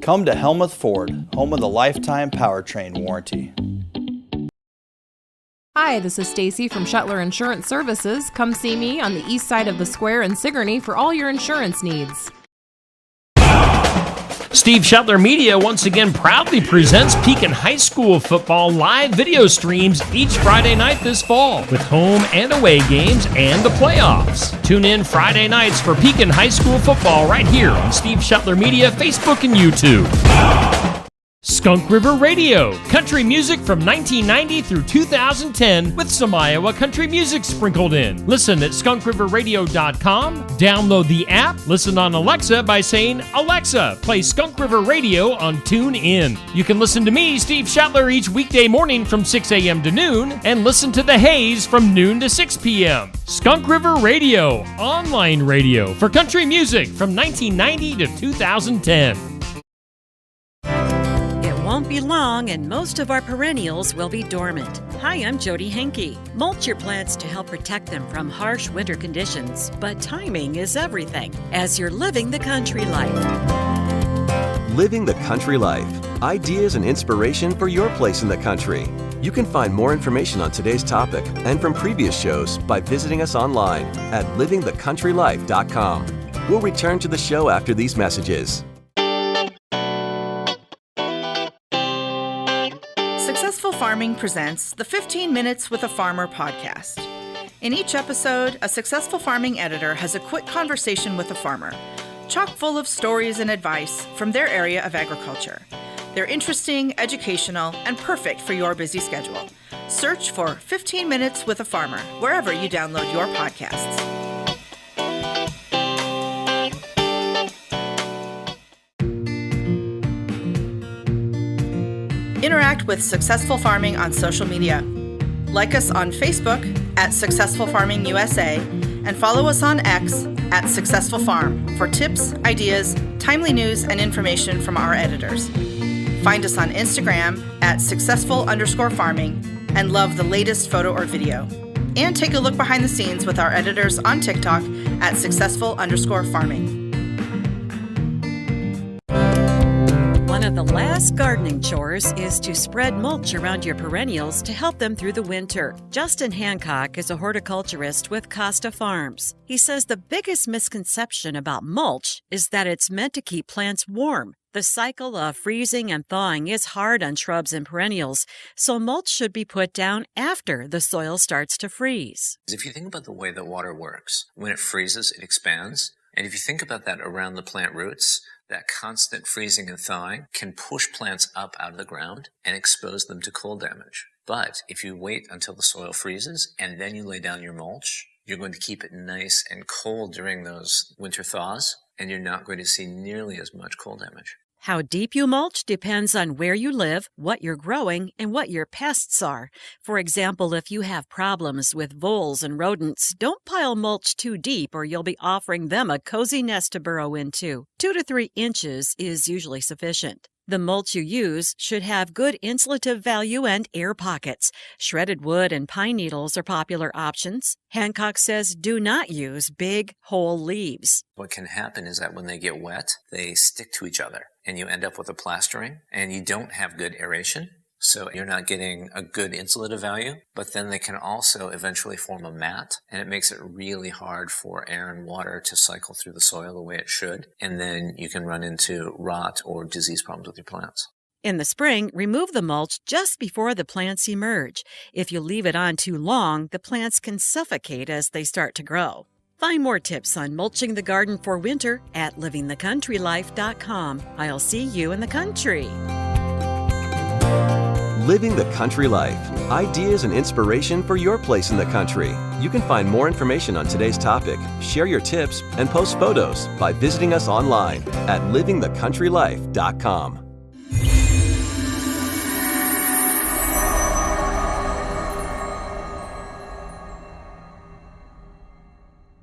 Come to Helmuth Ford, home of the lifetime powertrain warranty. Hi, this is Stacy from Shuttler Insurance Services. Come see me on the east side of the square in Sigourney for all your insurance needs. Steve Shuttler Media once again proudly presents Pekin High School football live video streams each Friday night this fall with home and away games and the playoffs. Tune in Friday nights for Pekin High School football right here on Steve Shuttler Media, Facebook, and YouTube. Skunk River Radio, country music from 1990 through 2010 with some Iowa country music sprinkled in. Listen at skunkriverradio.com, download the app, listen on Alexa by saying, Alexa, play Skunk River Radio on TuneIn. You can listen to me, Steve Shuttler, each weekday morning from 6 a.m. to noon, and listen to The Haze from noon to 6 p.m. Skunk River Radio, online radio for country music from 1990 to 2010. Won't be long and most of our perennials will be dormant. Hi, I'm Jody Henke. Mulch your plants to help protect them from harsh winter conditions, but timing is everything as you're living the country life. Living the country life. Ideas and inspiration for your place in the country. You can find more information on today's topic and from previous shows by visiting us online at livingthecountrylife.com. We'll return to the show after these messages. Successful Farming presents the 15 Minutes with a Farmer podcast. In each episode, a successful farming editor has a quick conversation with a farmer, chock full of stories and advice from their area of agriculture. They're interesting, educational, and perfect for your busy schedule. Search for 15 Minutes with a Farmer wherever you download your podcasts. Interact with Successful Farming on social media. Like us on Facebook at Successful Farming USA and follow us on X at Successful Farm for tips, ideas, timely news, and information from our editors. Find us on Instagram at successful_farming and love the latest photo or video. And take a look behind the scenes with our editors on TikTok at successful_farming. One of the last gardening chores is to spread mulch around your perennials to help them through the winter. Justin Hancock is a horticulturist with Costa Farms. He says the biggest misconception about mulch is that it's meant to keep plants warm. The cycle of freezing and thawing is hard on shrubs and perennials, so mulch should be put down after the soil starts to freeze. If you think about the way that water works, when it freezes, it expands. And if you think about that around the plant roots, that constant freezing and thawing can push plants up out of the ground and expose them to cold damage. But if you wait until the soil freezes and then you lay down your mulch, you're going to keep it nice and cold during those winter thaws, and you're not going to see nearly as much cold damage. How deep you mulch depends on where you live, what you're growing, and what your pests are. For example, if you have problems with voles and rodents, don't pile mulch too deep or you'll be offering them a cozy nest to burrow into. 2 to 3 inches is usually sufficient. The mulch you use should have good insulative value and air pockets. Shredded wood and pine needles are popular options. Hancock says do not use big, whole leaves. What can happen is that when they get wet, they stick to each other, and you end up with a plastering, and you don't have good aeration. So you're not getting a good insulative value, but then they can also eventually form a mat, and it makes it really hard for air and water to cycle through the soil the way it should, and then you can run into rot or disease problems with your plants. In the spring, remove the mulch just before the plants emerge. If you leave it on too long, the plants can suffocate as they start to grow. Find more tips on mulching the garden for winter at livingthecountrylife.com. I'll see you in the country. Living the country life. Ideas and inspiration for your place in the country. You can find more information on today's topic, share your tips, and post photos by visiting us online at livingthecountrylife.com.